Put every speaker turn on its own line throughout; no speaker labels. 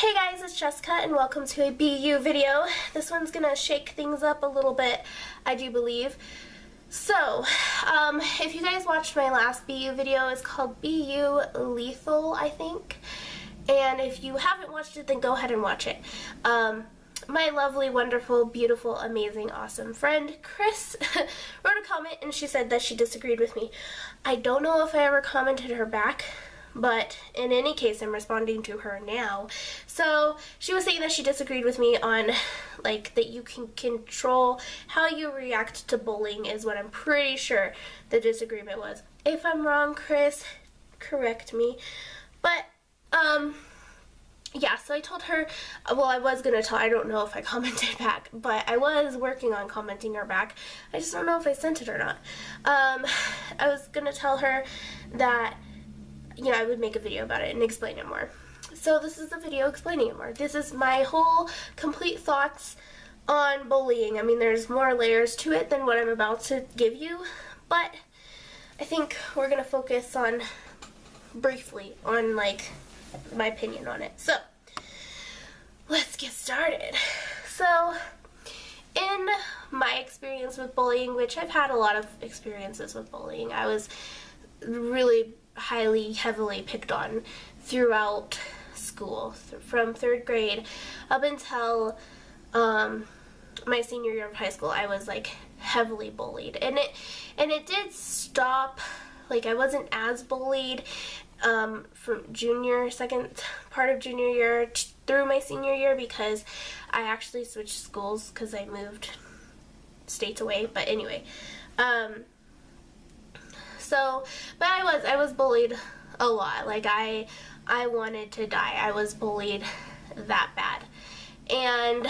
Hey guys, it's Jessica and welcome to a BU video. This one's gonna shake things up a little bit, I do believe. So, if you guys watched my last BU video, it's called BU Lethal, I think. And if you haven't watched it, then go ahead and watch it. My lovely, wonderful, beautiful, amazing, awesome friend, Chris, wrote a comment and she said that she disagreed with me. I don't know if I ever commented her back, but in any case, I'm responding to her now. So she was saying that she disagreed with me on, like, that you can control how you react to bullying is what I'm pretty sure the disagreement was. If I'm wrong, Chris, correct me. But, yeah, so I told her, well, I was going to tell, I don't know if I commented back, but I was working on commenting her back. I just don't know if I sent it or not. I was going to tell her that, you know, I would make a video about it and explain it more. So this is the video explaining it more. This is my whole complete thoughts on bullying. I mean, there's more layers to it than what I'm about to give you, but I think we're going to focus on, briefly, on, like, my opinion on it. So, let's get started. So, in my experience with bullying, which I've had a lot of experiences with bullying, I was really heavily picked on throughout school, from 3rd grade up until my senior year of high school. I was like heavily bullied, and it did stop. Like, I wasn't as bullied from second part of junior year through my senior year, because I actually switched schools because I moved states away. But anyway, so, but I was bullied a lot. Like, I wanted to die. I was bullied that bad. And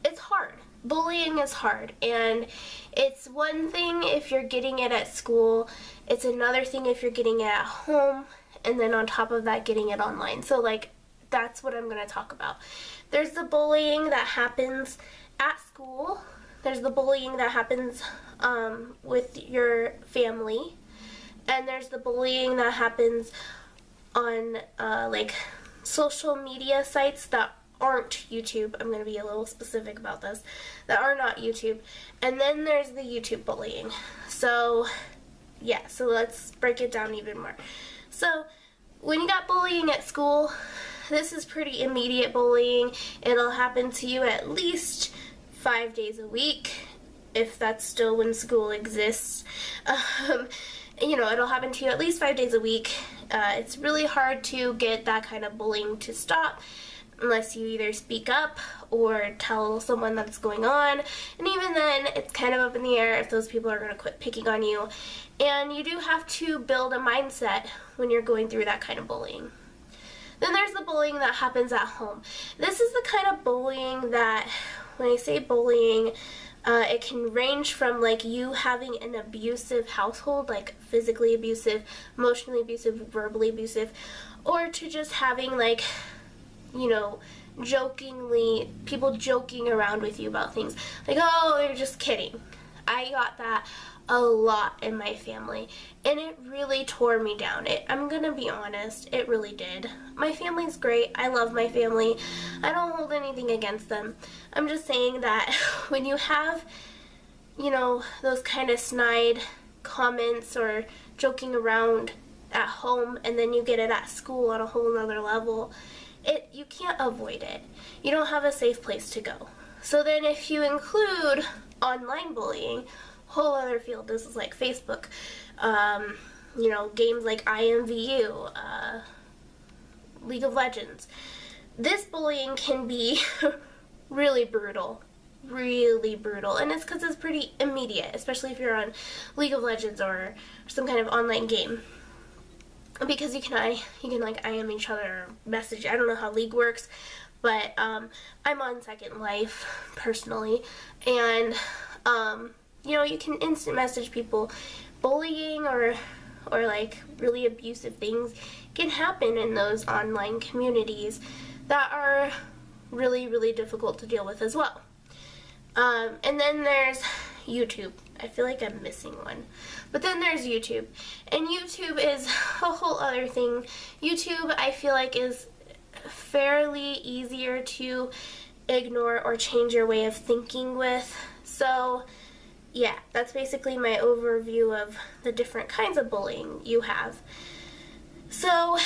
it's hard. Bullying is hard, and it's one thing if you're getting it at school, it's another thing if you're getting it at home, and then on top of that, getting it online. So, like, that's what I'm going to talk about. There's the bullying that happens at school. There's the bullying that happens with your family, and there's the bullying that happens on like social media sites that aren't YouTube. I'm going to be a little specific about this, that are not YouTube. And then there's the YouTube bullying. So yeah, so let's break it down even more. So when you got bullying at school, this is pretty immediate bullying. It'll happen to you at least 5 days a week, if that's still when school exists. You know, it'll happen to you at least 5 days a week. It's really hard to get that kind of bullying to stop unless you either speak up or tell someone that's going on. And even then, it's kind of up in the air if those people are going to quit picking on you. And you do have to build a mindset when you're going through that kind of bullying. Then there's the bullying that happens at home. This is the kind of bullying that, when I say bullying, it can range from, like, you having an abusive household, like physically abusive, emotionally abusive, verbally abusive, or to just having, like, you know, jokingly, people joking around with you about things. Like, oh, they're just kidding. I got that a lot in my family, and it really tore me down. I'm gonna be honest, it really did. My family's great. I love my family. I don't hold anything against them. I'm just saying that when you have, you know, those kind of snide comments or joking around at home, and then you get it at school on a whole nother level, you can't avoid it. You don't have a safe place to go. So then if you include online bullying, whole other field. This is like Facebook, you know, games like IMVU, League of Legends. This bullying can be really brutal, and it's because it's pretty immediate, especially if you're on League of Legends or some kind of online game, because you can like IM each other or message. I don't know how League works, but I'm on Second Life personally, and you know, you can instant message people. Bullying or like really abusive things can happen in those online communities that are really, really difficult to deal with as well. And then there's YouTube. I feel like I'm missing one. But then there's YouTube. And YouTube is a whole other thing. YouTube, I feel like, is fairly easier to ignore or change your way of thinking with. So, yeah, that's basically my overview of the different kinds of bullying you have. So,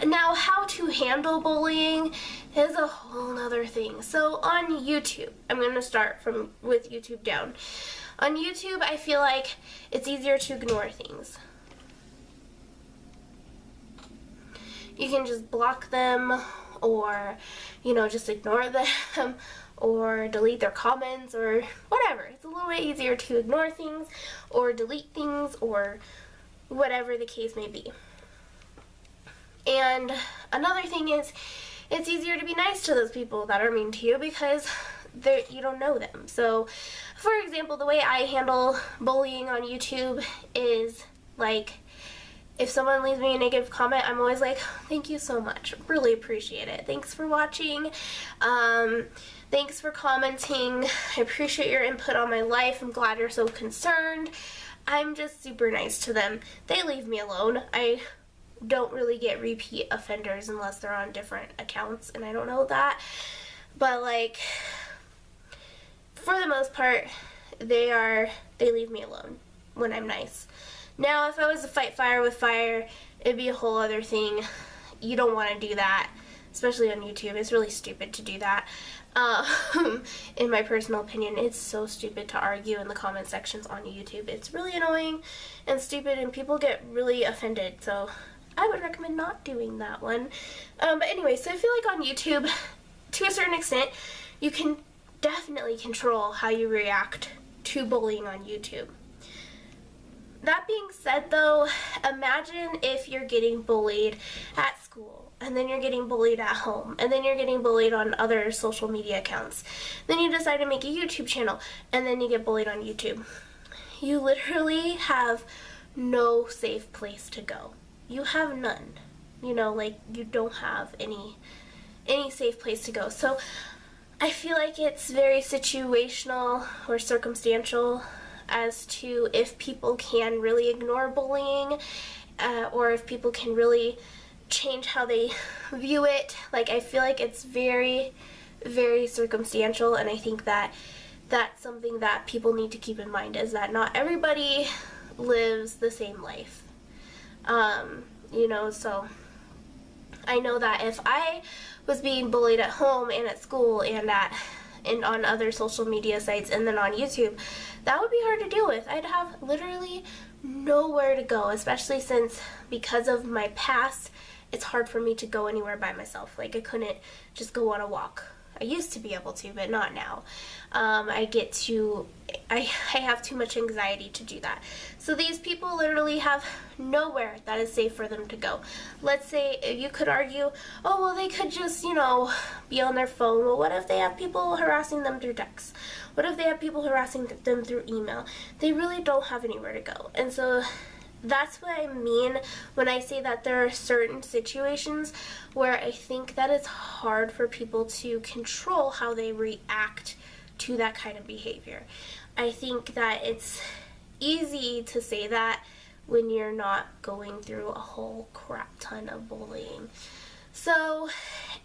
now how to handle bullying is a whole nother thing. So, on YouTube, I'm going to start with YouTube down. On YouTube, I feel like it's easier to ignore things. You can just block them, or, just ignore them, or delete their comments, or whatever. It's a little bit easier to ignore things, or delete things, or whatever the case may be. And another thing is, it's easier to be nice to those people that are mean to you because you don't know them. So, for example, the way I handle bullying on YouTube is, like, if someone leaves me a negative comment, I'm always like, thank you so much. Really appreciate it. Thanks for watching. Thanks for commenting. I appreciate your input on my life. I'm glad you're so concerned. I'm just super nice to them. They leave me alone. I don't really get repeat offenders unless they're on different accounts, and I don't know that. But, like, for the most part, they leave me alone when I'm nice. Now, if I was to fight fire with fire, it'd be a whole other thing. You don't want to do that, especially on YouTube. It's really stupid to do that. In my personal opinion, it's so stupid to argue in the comment sections on YouTube. It's really annoying and stupid, and people get really offended, so I would recommend not doing that one. But anyway, so I feel like on YouTube, to a certain extent, you can definitely control how you react to bullying on YouTube. That being said, though, imagine if you're getting bullied at school, and then you're getting bullied at home, and then you're getting bullied on other social media accounts. Then you decide to make a YouTube channel, and then you get bullied on YouTube. You literally have no safe place to go. You have none. You don't have any safe place to go. So I feel like it's very situational or circumstantial as to if people can really ignore bullying, or if people can really change how they view it. Like, I feel like it's very, very circumstantial, and I think that that's something that people need to keep in mind, is that not everybody lives the same life. So I know that if I was being bullied at home and at school and on other social media sites and then on YouTube, that would be hard to deal with. I'd have literally nowhere to go, especially since, because of my past, it's hard for me to go anywhere by myself. Like, I couldn't just go on a walk. I used to be able to, but not now. I have too much anxiety to do that. So these people literally have nowhere that is safe for them to go. Let's say you could argue, oh, well, they could just, be on their phone. Well, what if they have people harassing them through text? What if they have people harassing them through email? They really don't have anywhere to go. And so that's what I mean when I say that there are certain situations where I think that it's hard for people to control how they react to that kind of behavior. I think that it's easy to say that when you're not going through a whole crap ton of bullying. So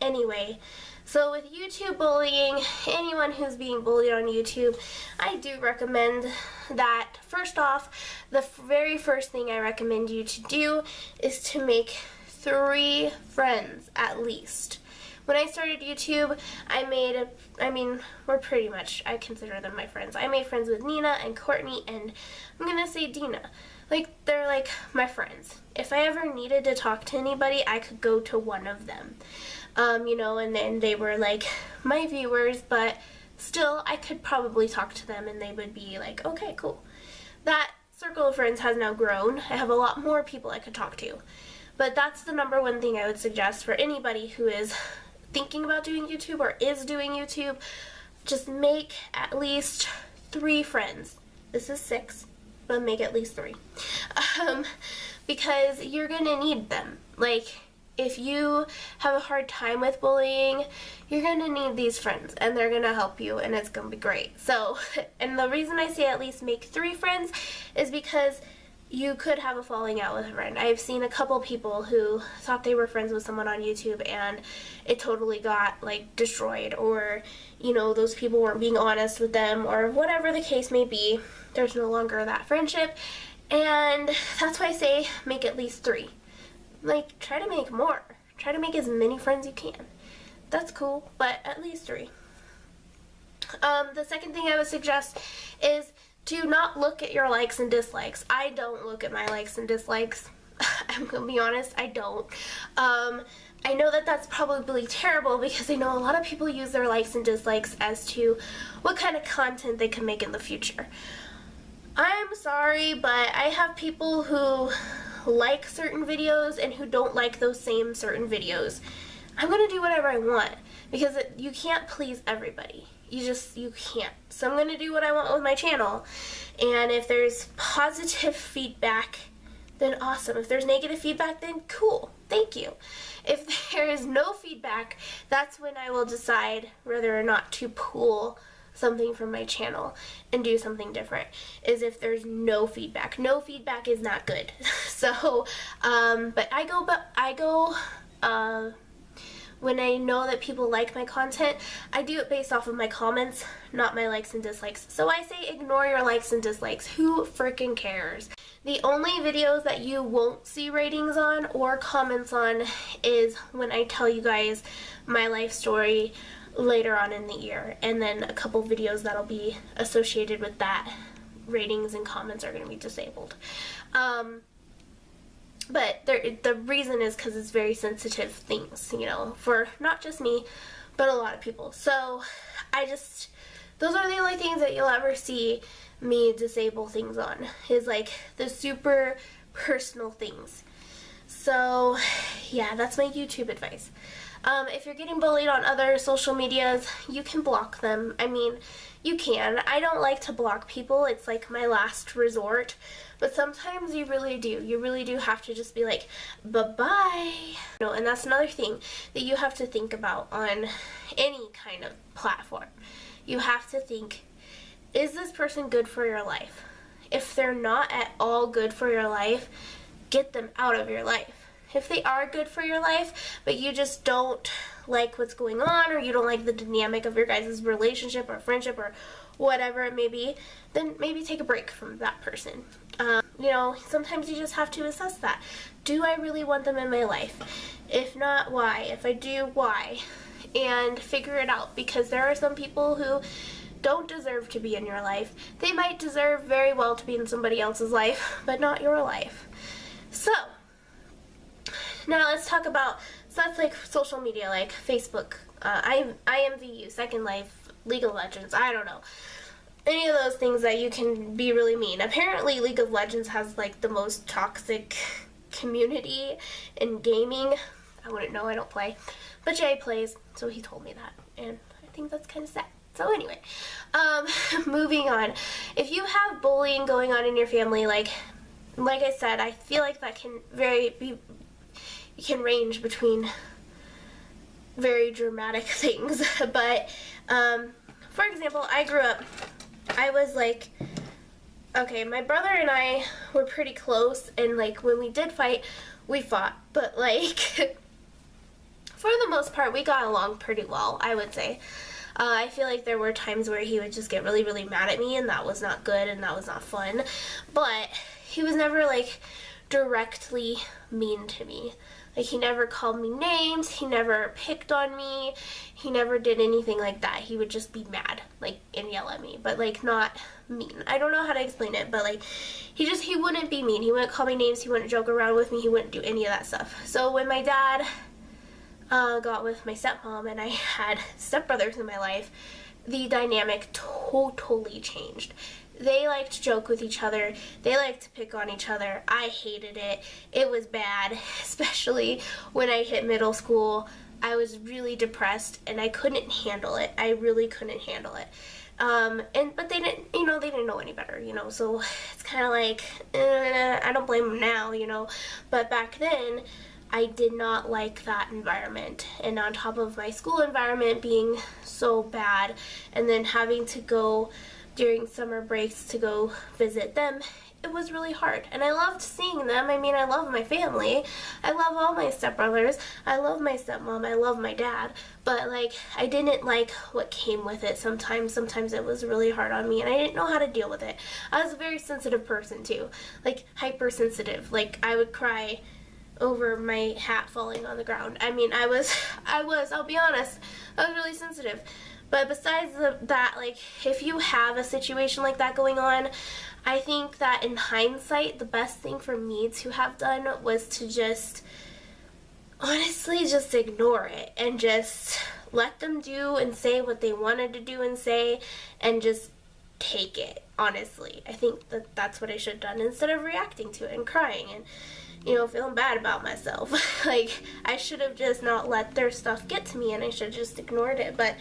anyway, so with YouTube bullying, anyone who's being bullied on YouTube, I do recommend that, first off, the very first thing I recommend you to do is to make 3 friends at least. When I started YouTube, I consider them my friends. I made friends with Nina and Courtney, and I'm gonna say Dina. They're like my friends. If I ever needed to talk to anybody, I could go to one of them. And then they were like my viewers, but still, I could probably talk to them and they would be like, okay, cool. That circle of friends has now grown. I have a lot more people I could talk to. But that's the number one thing I would suggest for anybody who is thinking about doing YouTube or is doing YouTube. Just make at least 3 friends. This is 6, but make at least 3. Because you're gonna need them. if you have a hard time with bullying, you're gonna need these friends, and they're gonna help you, and it's gonna be great. So, and the reason I say at least make 3 friends is because you could have a falling out with a friend. I've seen a couple people who thought they were friends with someone on YouTube and it totally got like destroyed, or you know, those people weren't being honest with them, or whatever the case may be. There's no longer that friendship, and that's why I say make at least 3. Like, try to make more. Try to make as many friends you can. That's cool, but at least 3. The second thing I would suggest is do not look at your likes and dislikes. I don't look at my likes and dislikes. I'm gonna be honest, I don't. I know that that's probably terrible because I know a lot of people use their likes and dislikes as to what kind of content they can make in the future. I'm sorry, but I have people who like certain videos and who don't like those same certain videos. I'm gonna do whatever I want because you can't please everybody. You can't. So I'm gonna do what I want with my channel, and if there's positive feedback, then awesome. If there's negative feedback, then cool, thank you. If there is no feedback, that's when I will decide whether or not to pull something from my channel and do something different, is if there's no feedback. No feedback is not good. So, but I go, when I know that people like my content, I do it based off of my comments, not my likes and dislikes. So I say ignore your likes and dislikes. Who freaking cares? The only videos that you won't see ratings on or comments on is when I tell you guys my life story later on in the year, and then a couple videos that'll be associated with that, ratings and comments are going to be disabled. But the reason is because it's very sensitive things, you know, for not just me, but a lot of people. So those are the only things that you'll ever see me disable things on, is like the super personal things. So yeah, that's my YouTube advice. If you're getting bullied on other social medias, you can block them. I mean, you can. I don't like to block people. It's like my last resort. But sometimes you really do. You really do have to just be like, bye-bye. No, and that's another thing that you have to think about on any kind of platform. You have to think, is this person good for your life? If they're not at all good for your life, get them out of your life. If they are good for your life, but you just don't like what's going on, or you don't like the dynamic of your guys' relationship or friendship or whatever it may be, then maybe take a break from that person. You know, sometimes you just have to assess that. Do I really want them in my life? If not, why? If I do, why? And figure it out, because there are some people who don't deserve to be in your life. They might deserve very well to be in somebody else's life, but not your life. So, now let's talk about, so that's like social media, like Facebook, IMVU, Second Life, League of Legends, I don't know. Any of those things that you can be really mean. Apparently League of Legends has like the most toxic community in gaming. I wouldn't know, I don't play. But Jay plays, so he told me that, and I think that's kind of sad. So anyway, moving on. If you have bullying going on in your family, like I said, I feel like that can range between very dramatic things. But for example, I grew up, I was like, okay, my brother and I were pretty close, and like when we did fight, we fought, but like for the most part we got along pretty well, I would say. I feel like there were times where he would just get really, really mad at me, and that was not good and that was not fun, but he was never like directly mean to me. Like, he never called me names, he never picked on me, he never did anything like that. He would just be mad, like, and yell at me, but like not mean. I don't know how to explain it, but like he wouldn't be mean. He wouldn't call me names, he wouldn't joke around with me, he wouldn't do any of that stuff. So when my dad got with my stepmom and I had stepbrothers in my life, the dynamic totally changed. They liked to joke with each other. They liked to pick on each other. I hated it. It was bad, especially when I hit middle school. I was really depressed and I couldn't handle it. I really couldn't handle it. But they didn't, they didn't know any better, so it's kind of like, I don't blame them now, but back then I did not like that environment. And on top of my school environment being so bad, and then having to go during summer breaks to go visit them, it was really hard. And I loved seeing them. I mean, I love my family. I love all my stepbrothers. I love my stepmom. I love my dad. But, like, I didn't like what came with it sometimes. Sometimes it was really hard on me, and I didn't know how to deal with it. I was a very sensitive person, too. Like, hypersensitive. Like, I would cry over my hat falling on the ground. I mean, I'll be honest, I was really sensitive. But besides that, like, if you have a situation like that going on, I think that in hindsight, the best thing for me to have done was to just, honestly, just ignore it and just let them do and say what they wanted to do and say, and just take it, honestly. I think that that's what I should have done instead of reacting to it and crying and, you know, feeling bad about myself. Like, I should have just not let their stuff get to me, and I should have just ignored it. But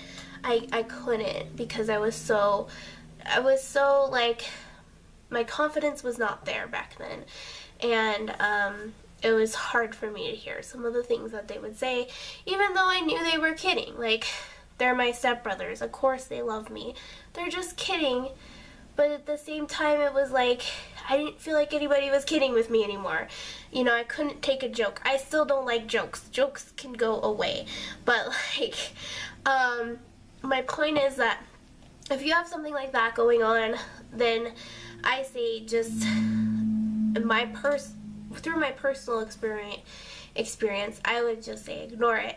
I couldn't, because I was so like, my confidence was not there back then. And it was hard for me to hear some of the things that they would say, even though I knew they were kidding. Like, they're my stepbrothers. Of course they love me. They're just kidding. But at the same time, it was like, I didn't feel like anybody was kidding with me anymore. You know, I couldn't take a joke. I still don't like jokes. Jokes can go away. But, like, my point is that if you have something like that going on, then I say just through my personal experience, I would just say ignore it.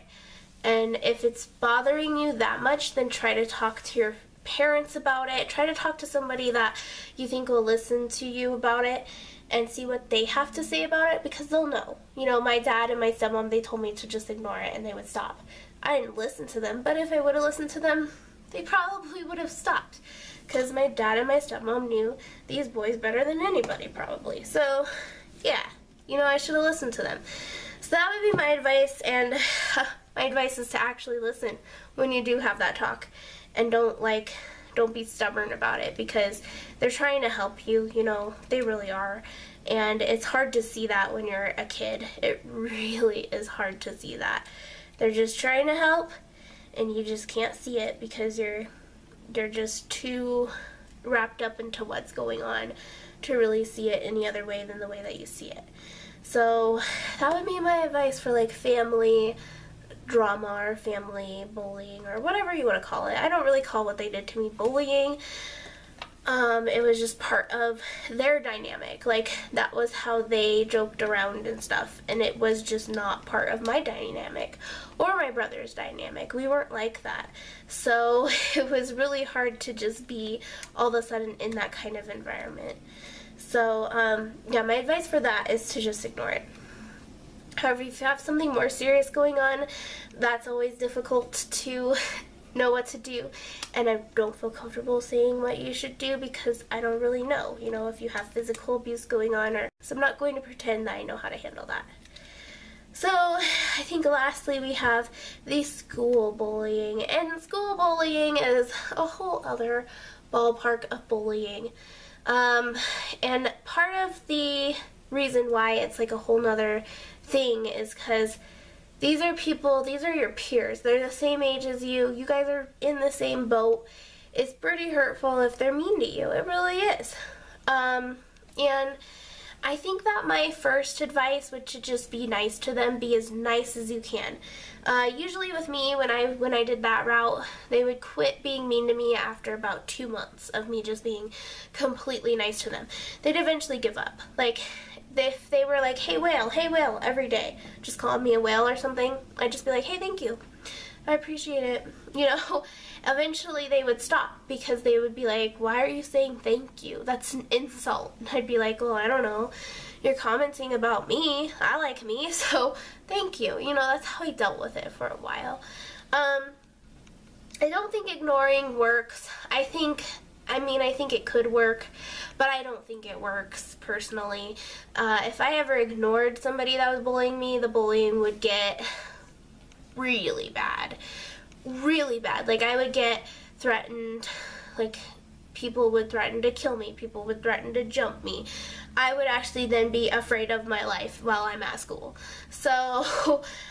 And if it's bothering you that much, then try to talk to your parents about it. Try to talk to somebody that you think will listen to you about it and see what they have to say about it, because they'll know. You know, my dad and my stepmom, they told me to just ignore it and they would stop. I didn't listen to them, but if I would have listened to them, they probably would have stopped, because my dad and my stepmom knew these boys better than anybody, probably. So, yeah, you know, I should have listened to them. So that would be my advice, and my advice is to actually listen when you do have that talk, and don't be stubborn about it, because they're trying to help you, you know, they really are. And it's hard to see that when you're a kid. It really is hard to see that. They're just trying to help, and you just can't see it because they're just too wrapped up into what's going on to really see it any other way than the way that you see it. So that would be my advice for, like, family drama or family bullying or whatever you want to call it. I don't really call what they did to me bullying. It was just part of their dynamic. Like, that was how they joked around and stuff, and it was just not part of my dynamic or my brother's dynamic. We weren't like that. So it was really hard to just be all of a sudden in that kind of environment. So, yeah, my advice for that is to just ignore it. However, if you have something more serious going on, that's always difficult to know what to do, and I don't feel comfortable saying what you should do because I don't really know, you know, if you have physical abuse going on, so I'm not going to pretend that I know how to handle that. So I think lastly we have the school bullying, and school bullying is a whole other ballpark of bullying, and part of the reason why it's like a whole nother thing is because these are your peers. They're the same age as you. You guys are in the same boat. It's pretty hurtful if they're mean to you. It really is. And I think that my first advice would just be nice to them. Be as nice as you can. Usually with me, when I did that route, they would quit being mean to me after about 2 months of me just being completely nice to them. They'd eventually give up. Like, if they were like, hey whale, every day, just calling me a whale or something, I'd just be like, hey, thank you, I appreciate it, you know. Eventually they would stop, because they would be like, why are you saying thank you? That's an insult. And I'd be like, well, I don't know, you're commenting about me, I like me, so thank you. You know, that's how I dealt with it for a while. I don't think ignoring works. I think it could work, but I don't think it works, personally. If I ever ignored somebody that was bullying me, the bullying would get really bad. Really bad. Like, I would get threatened, like, people would threaten to kill me, people would threaten to jump me. I would actually then be afraid of my life while I'm at school. So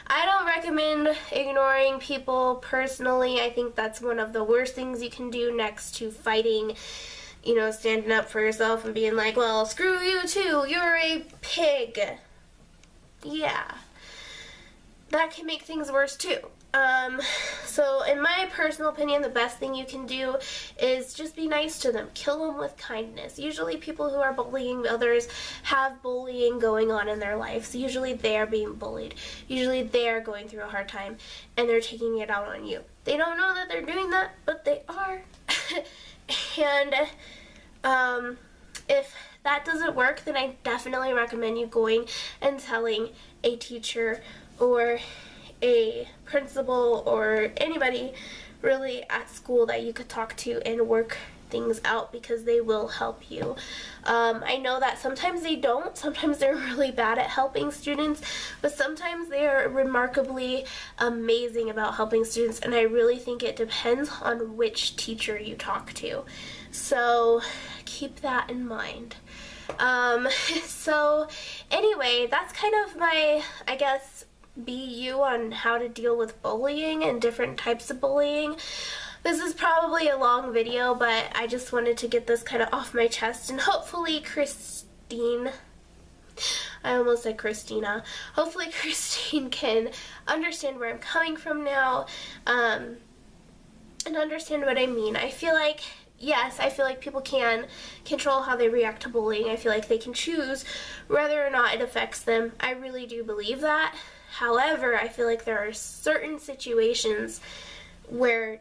I don't recommend ignoring people personally. I think that's one of the worst things you can do next to fighting, you know, standing up for yourself and being like, well, screw you too, you're a pig. Yeah, that can make things worse too. So in my personal opinion, the best thing you can do is just be nice to them. Kill them with kindness. Usually people who are bullying others have bullying going on in their lives. Usually they're being bullied. Usually they're going through a hard time and they're taking it out on you. They don't know that they're doing that, but they are. And if that doesn't work, then I definitely recommend you going and telling a teacher or a principal or anybody really at school that you could talk to and work things out, because they will help you. I know that sometimes they don't. Sometimes they're really bad at helping students, but sometimes they are remarkably amazing about helping students, and I really think it depends on which teacher you talk to. So keep that in mind. So anyway, that's kind of my, I guess, BU on how to deal with bullying and different types of bullying. This is probably a long video, but I just wanted to get this kind of off my chest, and hopefully Christine, I almost said Christina, hopefully Christine can understand where I'm coming from now, and understand what I mean. I feel like, yes, I feel like people can control how they react to bullying. I feel like they can choose whether or not it affects them. I really do believe that. However, I feel like there are certain situations where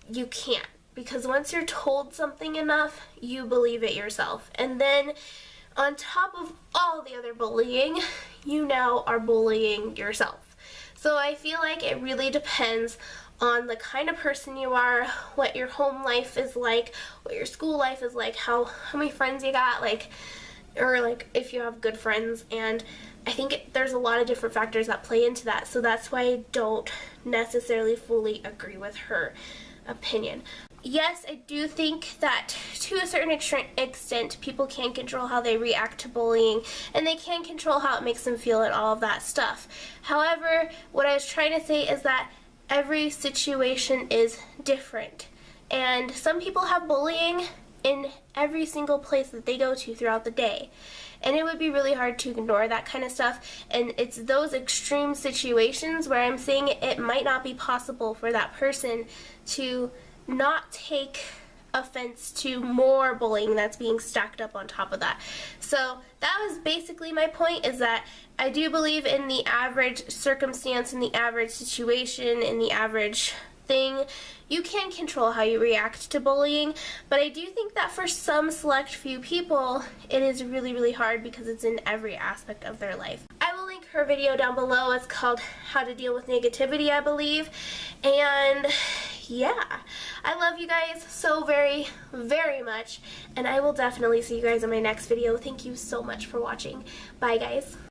you can't, because once you're told something enough, you believe it yourself. And then on top of all the other bullying, you now are bullying yourself. So I feel like it really depends on the kind of person you are, what your home life is like, what your school life is like, how many friends you got, or if you have good friends. And I think there's a lot of different factors that play into that, so that's why I don't necessarily fully agree with her opinion. Yes, I do think that to a certain extent people can control how they react to bullying, and they can control how it makes them feel and all of that stuff. However, what I was trying to say is that every situation is different, and some people have bullying in every single place that they go to throughout the day, and it would be really hard to ignore that kind of stuff. And it's those extreme situations where I'm saying it might not be possible for that person to not take offense to more bullying that's being stacked up on top of that. So that was basically my point, is that I do believe in the average circumstance, in the average situation, in the average thing, you can control how you react to bullying, but I do think that for some select few people, it is really, really hard, because it's in every aspect of their life. I will link her video down below. It's called How to Deal with Negativity, I believe. And yeah, I love you guys so very, very much, and I will definitely see you guys in my next video. Thank you so much for watching. Bye, guys.